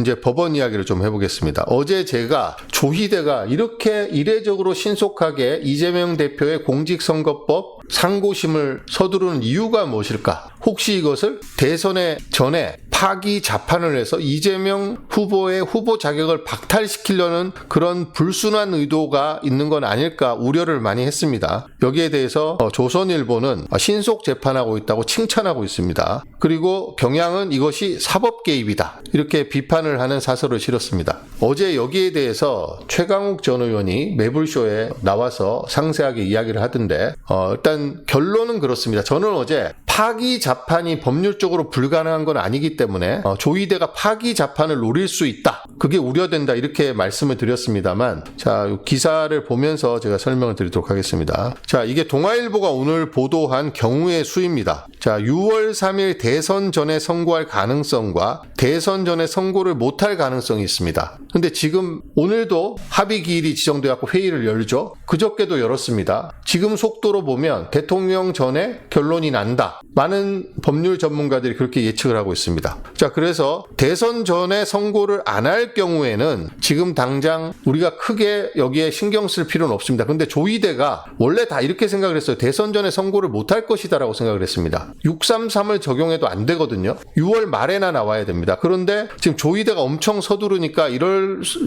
이제 법원 이야기를 좀 해보겠습니다. 어제 제가 조희대가 이렇게 이례적으로 신속하게 이재명 대표의 공직선거법 상고심을 서두르는 이유가 무엇일까? 혹시 이것을 대선의 전에 파기 자판을 해서 이재명 후보의 후보 자격을 박탈시키려는 그런 불순한 의도가 있는 건 아닐까 우려를 많이 했습니다. 여기에 대해서 조선일보는 신속 재판하고 있다고 칭찬하고 있습니다. 그리고 경향은 이것이 사법 개입이다, 이렇게 비판을 하는 사설을 실었습니다. 어제 여기에 대해서 최강욱 전 의원이 매불쇼에 나와서 상세하게 이야기를 하던데 일단 결론은 그렇습니다. 저는 어제 파기 자판이 법률적으로 불가능한 건 아니기 때문에 조희대가 파기 자판을 노릴 수 있다, 그게 우려된다, 이렇게 말씀을 드렸습니다만, 자, 기사를 보면서 제가 설명을 드리도록 하겠습니다. 자, 이게 동아일보가 오늘 보도한 경우의 수입니다. 자, 6월 3일 대선 전에 선고할 가능성과 대선 전에 선고를 못할 가능성이 있습니다. 근데 지금 오늘도 합의 기일이 지정되었고 회의를 열죠. 그저께도 열었습니다. 지금 속도로 보면 대통령 전에 결론이 난다, 많은 법률 전문가들이 그렇게 예측을 하고 있습니다. 자, 그래서 대선 전에 선고를 안 할 경우에는 지금 당장 우리가 크게 여기에 신경 쓸 필요는 없습니다. 근데 조희대가 원래 다 이렇게 생각을 했어요. 대선 전에 선고를 못할 것이다 라고 생각을 했습니다. 633을 적용해도 안 되거든요. 6월 말에나 나와야 됩니다. 그런데 지금 조희대가 엄청 서두르니까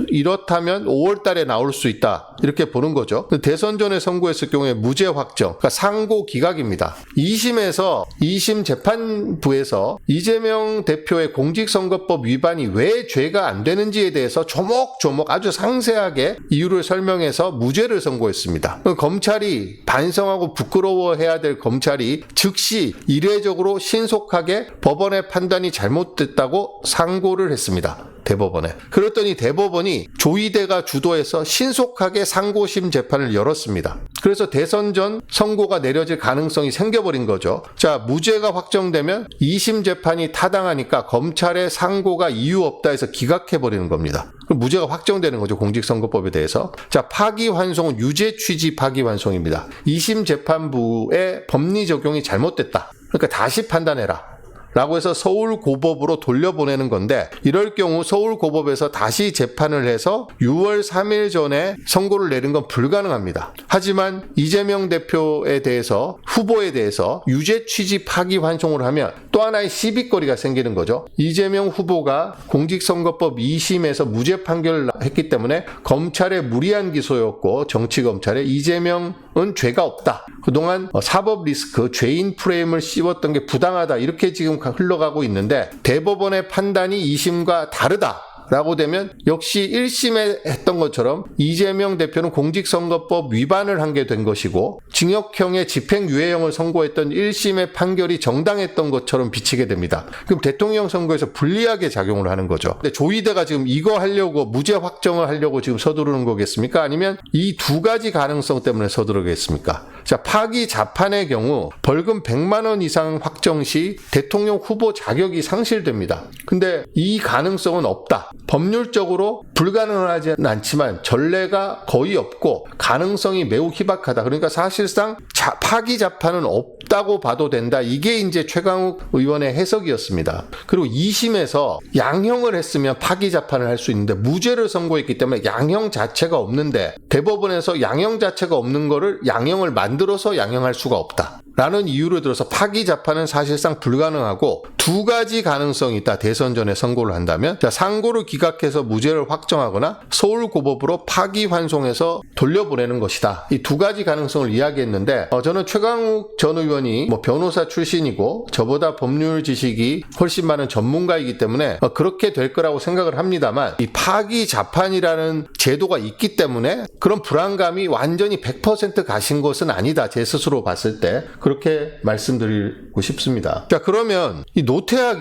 이렇다면 5월 달에 나올 수 있다, 이렇게 보는 거죠. 대선 전에 선고했을 경우에 무죄 확정, 그러니까 상고 기각입니다. 2심 재판부에서 이재명 대표의 공직선거법 위반이 왜 죄가 안 되는지에 대해서 조목조목 아주 상세하게 이유를 설명해서 무죄를 선고했습니다. 검찰이 반성하고 부끄러워해야 될 검찰이 즉시 이례적으로 신속하게 법원의 판단이 잘못됐다고 상고를 했습니다. 대법원에. 그랬더니 대법원이 조희대가 주도해서 신속하게 상고심 재판을 열었습니다. 그래서 대선 전 선고가 내려질 가능성이 생겨버린 거죠. 자, 무죄가 확정되면 2심 재판이 타당하니까 검찰의 상고가 이유 없다 해서 기각해버리는 겁니다. 그럼 무죄가 확정되는 거죠, 공직선거법에 대해서. 자, 파기환송은 유죄 취지 파기환송입니다. 2심 재판부의 법리 적용이 잘못됐다, 그러니까 다시 판단해라 라고 해서 서울고법으로 돌려보내는 건데, 이럴 경우 서울고법에서 다시 재판을 해서 6월 3일 전에 선고를 내린 건 불가능합니다. 하지만 이재명 대표에 대해서, 후보에 대해서 유죄 취지 파기환송을 하면 또 하나의 시비거리가 생기는 거죠. 이재명 후보가 공직선거법 2심에서 무죄 판결을 했기 때문에 검찰의 무리한 기소였고, 정치검찰의 이재명은 죄가 없다, 그동안 사법 리스크, 죄인 프레임을 씌웠던 게 부당하다, 이렇게 지금 흘러가고 있는데, 대법원의 판단이 2심과 다르다 라고 되면 역시 1심에 했던 것처럼 이재명 대표는 공직선거법 위반을 한 게 된 것이고, 징역형의 집행유예형을 선고했던 1심의 판결이 정당했던 것처럼 비치게 됩니다. 그럼 대통령 선거에서 불리하게 작용을 하는 거죠. 근데 조희대가 지금 이거 하려고, 무죄 확정을 하려고 지금 서두르는 거겠습니까? 아니면 이 두 가지 가능성 때문에 서두르겠습니까? 자, 파기 자판의 경우 벌금 100만 원 이상 확정 시 대통령 후보 자격이 상실됩니다. 근데 이 가능성은 없다. 법률적으로 불가능하지는 않지만 전례가 거의 없고 가능성이 매우 희박하다. 그러니까 사실상 파기 자판은 없다고 봐도 된다. 이게 이제 최강욱 의원의 해석이었습니다. 그리고 2심에서 양형을 했으면 파기 자판을 할 수 있는데 무죄를 선고했기 때문에 양형 자체가 없는데, 대법원에서 양형 자체가 없는 거를 양형을 만들어서 양형할 수가 없다 라는 이유를 들어서 파기 자판은 사실상 불가능하고, 두 가지 가능성이 있다. 대선 전에 선고를 한다면, 자, 상고를 기각해서 무죄를 확정하거나 서울고법으로 파기환송해서 돌려보내는 것이다. 이 두 가지 가능성을 이야기했는데, 저는 최강욱 전 의원이 변호사 출신이고 저보다 법률 지식이 훨씬 많은 전문가이기 때문에 그렇게 될 거라고 생각을 합니다만, 이 파기 자판이라는 제도가 있기 때문에 그런 불안감이 완전히 100% 가신 것은 아니다. 제 스스로 봤을 때 그렇게 말씀드리고 싶습니다. 자, 그러면 이 노태학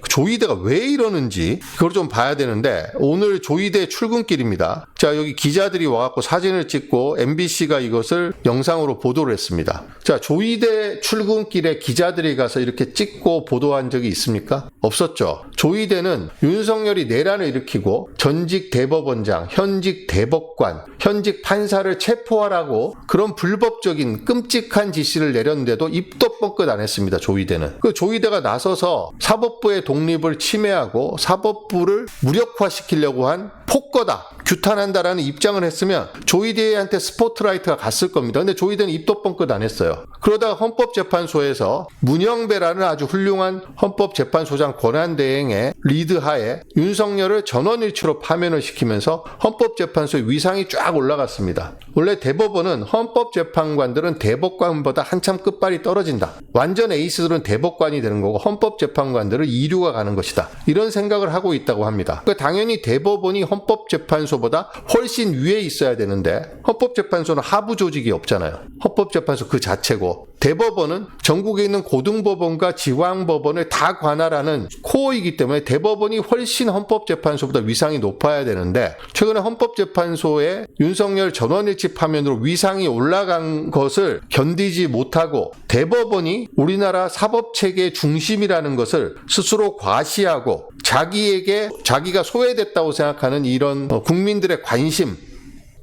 조희대가 왜 이러는지 그걸 좀 봐야 되는데, 오늘 조희대 출근길입니다. 자, 여기 기자들이 와갖고 사진을 찍고 MBC가 이것을 영상으로 보도를 했습니다. 자, 조이대 출근길에 기자들이 가서 이렇게 찍고 보도한 적이 있습니까? 없었죠. 조이대는 윤석열이 내란을 일으키고 전직 대법원장, 현직 대법관, 현직 판사를 체포하라고 그런 불법적인 끔찍한 지시를 내렸는데도 입도 뻥끗 안 했습니다. 조이대는. 그 조이대가 나서서 사법부의 독립을 침해하고 사법부를 무력화시키려고 한 폭거다, 규탄한다라는 입장을 했으면 조이대한테 스포트라이트가 갔을 겁니다. 근데 조이대는 입도 뻥끗 안 했어요. 그러다가 헌법재판소에서 문영배라는 아주 훌륭한 헌법재판소장 권한대행의 리드하에 윤석열을 전원일치로 파면을 시키면서 헌법재판소의 위상이 쫙 올라갔습니다. 원래 대법원은 헌법재판관들은 대법관보다 한참 끝발이 떨어진다. 완전 에이스들은 대법관이 되는 거고 헌법재판관들은 이류가 가는 것이다. 이런 생각을 하고 있다고 합니다. 그러니까 당연히 대법원이 헌법재판소보다 훨씬 위에 있어야 되는데 헌법재판소는 하부 조직이 없잖아요. 헌법재판소 그 자체고 대법원은 전국에 있는 고등법원과 지방법원을 다 관할하는 코어이기 때문에 대법원이 훨씬 헌법재판소보다 위상이 높아야 되는데 최근에 헌법재판소의 윤석열 전원일치 파면으로 위상이 올라간 것을 견디지 못하고 대법원이 우리나라 사법체계의 중심이라는 것을 스스로 과시하고 자기가 소외됐다고 생각하는 이런 국민들의 관심,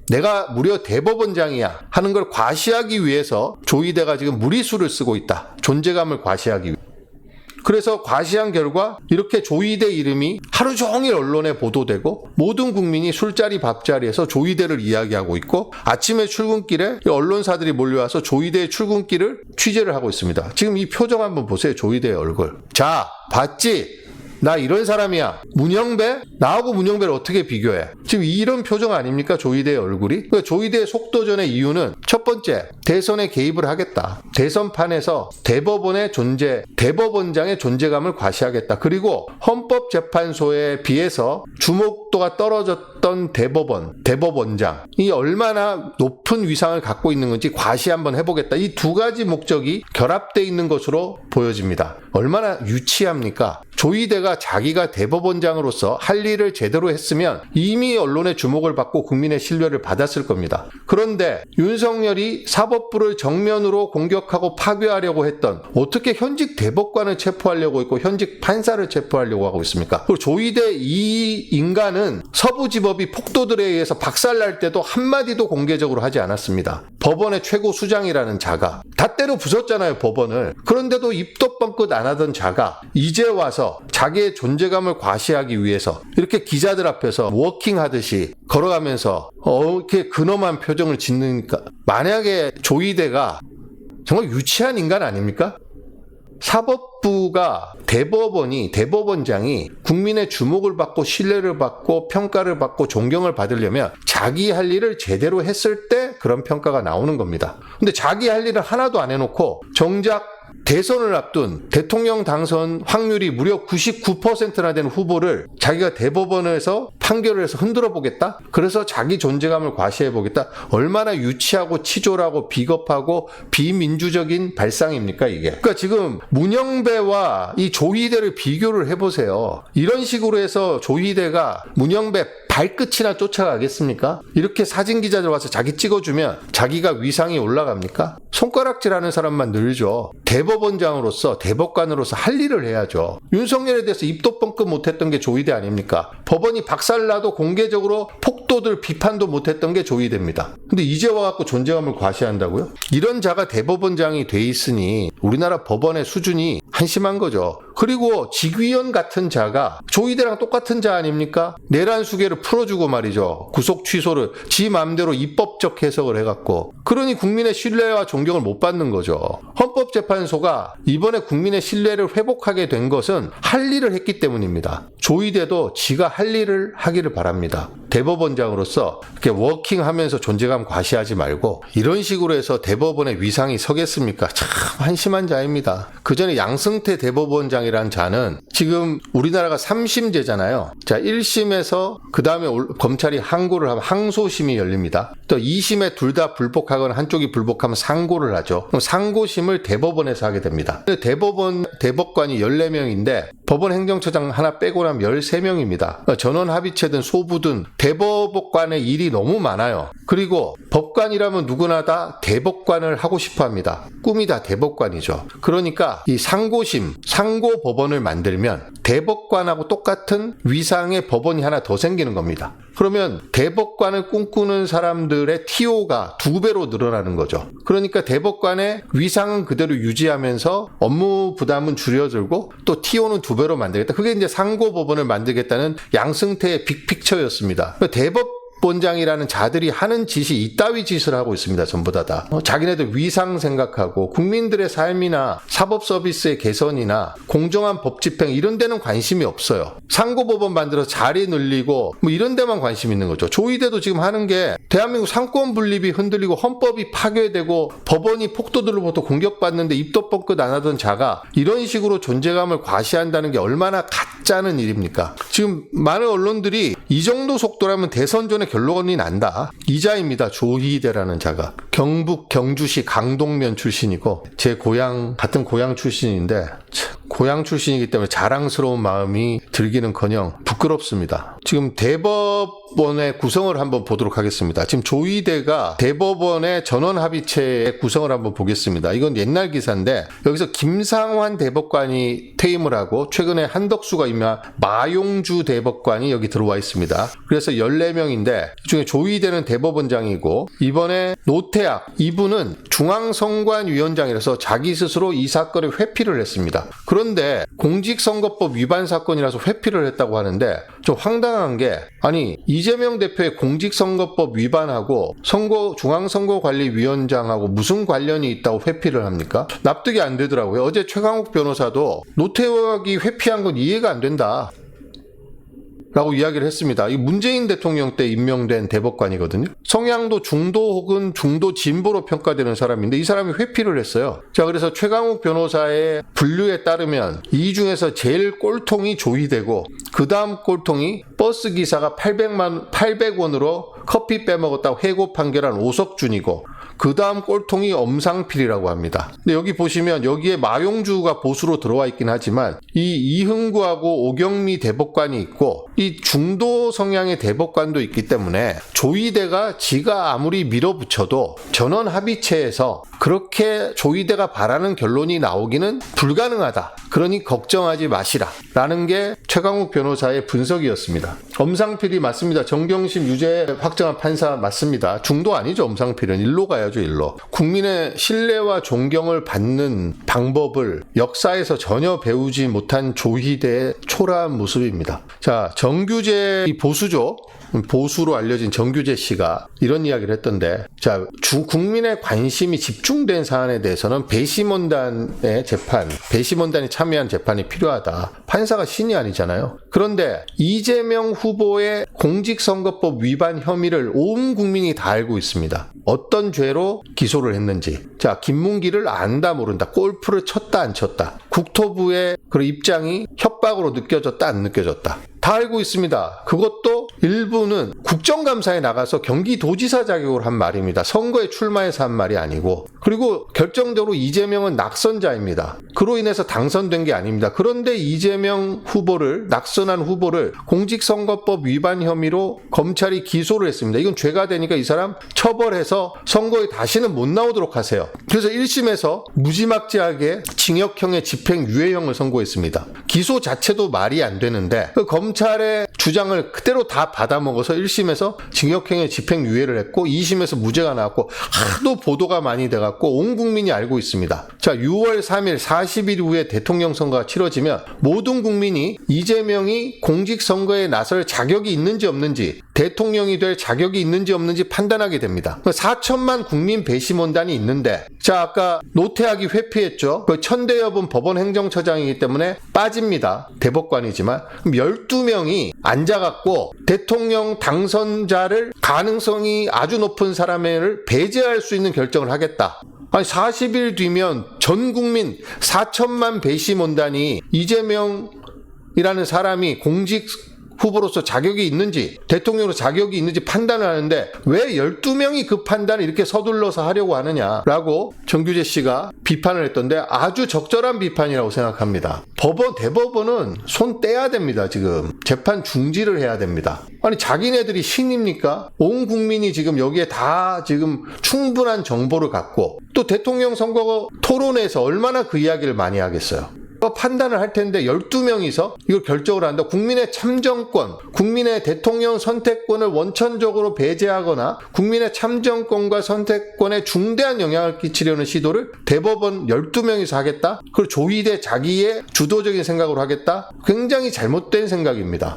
내가 무려 대법원장이야 하는 걸 과시하기 위해서 조이대가 지금 무리수를 쓰고 있다. 존재감을 과시하기 위해. 그래서 과시한 결과 이렇게 조이대 이름이 하루 종일 언론에 보도되고 모든 국민이 술자리 밥자리에서 조이대를 이야기하고 있고 아침에 출근길에 언론사들이 몰려와서 조이대의 출근길을 취재를 하고 있습니다. 지금 이 표정 한번 보세요. 조이대의 얼굴. 자, 봤지? 나 이런 사람이야. 문영배? 나하고 문영배를 어떻게 비교해? 지금 이런 표정 아닙니까? 조이대의 얼굴이? 그러니까 조이대의 속도전의 이유는 첫 번째, 대선에 개입을 하겠다. 대선판에서 대법원의 존재, 대법원장의 존재감을 과시하겠다. 그리고 헌법재판소에 비해서 주목도가 떨어졌던 대법원장이 얼마나 높은 위상을 갖고 있는 건지 과시 한번 해보겠다. 이 두 가지 목적이 결합되어 있는 것으로 보여집니다. 얼마나 유치합니까? 조이대가 자기가 대법원장으로서 할 일을 제대로 했으면 이미 언론의 주목을 받고 국민의 신뢰를 받았을 겁니다. 그런데 윤석열이 사법부를 정면으로 공격하고 파괴하려고 했던 어떻게 현직 대법관을 체포하려고 했고 현직 판사를 체포하려고 하고 있습니까? 그리고 조이대 이 인간은 서부지법이 폭도들에 의해서 박살날 때도 한마디도 공개적으로 하지 않았습니다. 법원의 최고 수장이라는 자가 다 때려 부쉈잖아요, 법원을. 그런데도 입도 뻥끗 안 하던 자가 이제 와서 자기의 존재감을 과시하기 위해서 이렇게 기자들 앞에서 워킹하듯이 걸어가면서 이렇게 근엄한 표정을 짓으니까 만약에 조이대가 정말 유치한 인간 아닙니까? 사법부가 대법원장이 국민의 주목을 받고 신뢰를 받고 평가를 받고 존경을 받으려면 자기 할 일을 제대로 했을 때 그런 평가가 나오는 겁니다. 근데 자기 할 일을 하나도 안 해놓고 정작 대선을 앞둔 대통령 당선 확률이 무려 99%나 되는 후보를 자기가 대법원에서 판결을 해서 흔들어 보겠다? 그래서 자기 존재감을 과시해 보겠다? 얼마나 유치하고 치졸하고 비겁하고 비민주적인 발상입니까, 이게? 그러니까 지금 문영배와 이 조이대를 비교를 해보세요. 이런 식으로 해서 조이대가 문영배 발끝이나 쫓아가겠습니까? 이렇게 사진 기자들 와서 자기 찍어주면 자기가 위상이 올라갑니까? 손가락질하는 사람만 늘죠. 대법원장으로서 대법관으로서 할 일을 해야죠. 윤석열에 대해서 입도 뻥끗 못했던 게 조이대 아닙니까? 법원이 박살나도 공개적으로 폭도들 비판도 못했던 게 조이대입니다. 근데 이제 와갖고 존재감을 과시한다고요? 이런 자가 대법원장이 돼 있으니 우리나라 법원의 수준이 한심한 거죠. 그리고 직위원 같은 자가 조이대랑 똑같은 자 아닙니까? 내란 수계를 풀어주고 말이죠. 구속 취소를 지 마음대로 입법적 해석을 해갖고 그러니 국민의 신뢰와 존경을 못 받는 거죠. 헌법재판소가 이번에 국민의 신뢰를 회복하게 된 것은 할 일을 했기 때문입니다. 조이대도 지가 할 일을 하기를 바랍니다. 대법원장으로서 이렇게 워킹하면서 존재감 과시하지 말고 이런 식으로 해서 대법원의 위상이 서겠습니까? 참 한심한 자입니다. 그 전에 양승태 대법원장 법원장이라는 자는 지금 우리나라가 3심제잖아요. 자, 1심에서 그 다음에 검찰이 항고를 하면 항소심이 열립니다. 또 2심에 둘 다 불복하거나 한쪽이 불복하면 상고를 하죠. 그럼 상고심을 대법원에서 하게 됩니다. 대법관이 14명인데 법원 행정처장 하나 빼고 나면 13명입니다. 그러니까 전원 합의체든 소부든 대법관의 일이 너무 많아요. 그리고 법관이라면 누구나 다 대법관을 하고 싶어 합니다. 꿈이 다 대법관이죠. 그러니까 이 상고심, 상고 법원을 만들면 대법관하고 똑같은 위상의 법원이 하나 더 생기는 겁니다. 그러면 대법관을 꿈꾸는 사람들의 TO가 2배로 늘어나는 거죠. 그러니까 대법관의 위상은 그대로 유지하면서 업무 부담은 줄여들고 또 TO는 2배로 만들겠다. 그게 이제 상고법원을 만들겠다는 양승태의 빅픽처였습니다. 대법원장이라는 자들이 하는 짓이 이따위 짓을 하고 있습니다. 전부 다. 자기네들 위상 생각하고 국민들의 삶이나 사법 서비스의 개선이나 공정한 법 집행 이런 데는 관심이 없어요. 상고법원 만들어서 자리 늘리고 뭐 이런 데만 관심 있는 거죠. 조희대도 지금 하는 게 대한민국 상권 분립이 흔들리고 헌법이 파괴되고 법원이 폭도들로부터 공격받는데 입도 뻥끗 안 하던 자가 이런 식으로 존재감을 과시한다는 게 얼마나 가짜는 일입니까? 지금 많은 언론들이 이 정도 속도라면 대선 전에 결론이 난다. 이자입니다. 조희대라는 자가. 경북 경주시 강동면 출신이고 제 고향 같은 고향 출신인데 고향 출신이기 때문에 자랑스러운 마음이 들기는커녕 부끄럽습니다. 지금 대법원의 구성을 한번 보도록 하겠습니다. 지금 조희대가 대법원의 전원합의체의 구성을 한번 보겠습니다. 이건 옛날 기사인데 여기서 김상환 대법관이 퇴임을 하고 최근에 한덕수가 임명한 마용주 대법관이 여기 들어와 있습니다. 그래서 14명인데 그중에 조희대는 대법원장이고 이번에 노태학 이분은 중앙선관위원장이라서 자기 스스로 이 사건을 회피를 했습니다. 그런데 공직선거법 위반 사건이라서 회피를 했다고 하는데 좀 황당한 게 아니 이재명 대표의 공직선거법 위반하고 중앙선거관리위원장하고 무슨 관련이 있다고 회피를 합니까? 납득이 안 되더라고요. 어제 최강욱 변호사도 노태학이 회피한 건 이해가 안 된다 라고 이야기를 했습니다. 이 문재인 대통령 때 임명된 대법관이거든요. 성향도 중도 혹은 중도 진보로 평가되는 사람인데 이 사람이 회피를 했어요. 자, 그래서 최강욱 변호사의 분류에 따르면 이 중에서 제일 꼴통이 조희대고 그 다음 꼴통이 버스 기사가 800원으로 커피 빼먹었다고 해고 판결한 오석준이고 그 다음 꼴통이 엄상필이라고 합니다. 근데 여기 보시면 여기에 마용주가 보수로 들어와 있긴 하지만 이 이흥구하고 오경미 대법관이 있고 이 중도 성향의 대법관도 있기 때문에 조희대가 지가 아무리 밀어붙여도 전원 합의체에서 그렇게 조희대가 바라는 결론이 나오기는 불가능하다. 그러니 걱정하지 마시라. 라는 게 최강욱 변호사의 분석이었습니다. 엄상필이 맞습니다. 정경심 유죄 확정한 판사 맞습니다. 중도 아니죠. 엄상필은 일로 가야죠. 일로. 국민의 신뢰와 존경을 받는 방법을 역사에서 전혀 배우지 못한 조희대의 초라한 모습입니다. 자, 정규재 보수죠. 보수로 알려진 정규재 씨가 이런 이야기를 했던데 자, 국민의 관심이 집중된 사안에 대해서는 배심원단의 재판, 배심원단이 참여한 재판이 필요하다. 판사가 신이 아니잖아요. 그런데 이재명 후보의 공직선거법 위반 혐의를 온 국민이 다 알고 있습니다. 어떤 죄로 기소를 했는지. 자, 김문기를 안다 모른다. 골프를 쳤다 안 쳤다. 국토부의 그 입장이 협박으로 느껴졌다 안 느껴졌다. 다 알고 있습니다. 그것도 일부는 국정감사에 나가서 경기도지사 자격으로 한 말입니다. 선거에 출마해서 한 말이 아니고. 그리고 결정적으로 이재명은 낙선자입니다. 그로 인해서 당선된 게 아닙니다. 그런데 이재명 후보를, 낙선한 후보를 공직선거법 위반 혐의로 검찰이 기소를 했습니다. 이건 죄가 되니까 이 사람 처벌해서 선거에 다시는 못 나오도록 하세요. 그래서 1심에서 무지막지하게 징역형의 집행유예형을 선고했습니다. 기소 자체도 말이 안 되는데 그 검찰의 주장을 그대로 다 받아먹어서 1심에서 징역형의 집행유예를 했고 2심에서 무죄가 나왔고 하도 보도가 많이 돼갖고 온 국민이 알고 있습니다. 자, 6월 3일 40일 후에 대통령 선거가 치러지면 모든 국민이 이재명이 공직선거에 나설 자격이 있는지 없는지 대통령이 될 자격이 있는지 없는지 판단하게 됩니다. 4천만 국민 배심원단이 있는데 자, 아까 노태학이 회피했죠. 그 천대엽은 법원 행정처장이기 때문에 빠집니다. 대법관이지만 그럼 12명이 앉아갖고 대통령 당선자를 가능성이 아주 높은 사람을 배제할 수 있는 결정을 하겠다. 아니 40일 뒤면 전 국민 4천만 배심 온다니 이재명이라는 사람이 공직 후보로서 자격이 있는지 대통령으로 자격이 있는지 판단을 하는데 왜 12명이 그 판단을 이렇게 서둘러서 하려고 하느냐라고 정규재 씨가 비판을 했던데 아주 적절한 비판이라고 생각합니다. 대법원은 손 떼야 됩니다. 지금 재판 중지를 해야 됩니다. 아니 자기네들이 신입니까? 온 국민이 지금 여기에 다 지금 충분한 정보를 갖고 또 대통령 선거 토론에서 얼마나 그 이야기를 많이 하겠어요. 판단을 할 텐데 12명이서 이걸 결정을 한다. 국민의 참정권, 국민의 대통령 선택권을 원천적으로 배제하거나 국민의 참정권과 선택권에 중대한 영향을 끼치려는 시도를 대법원 12명이서 하겠다? 그걸 조희대 자기의 주도적인 생각으로 하겠다? 굉장히 잘못된 생각입니다.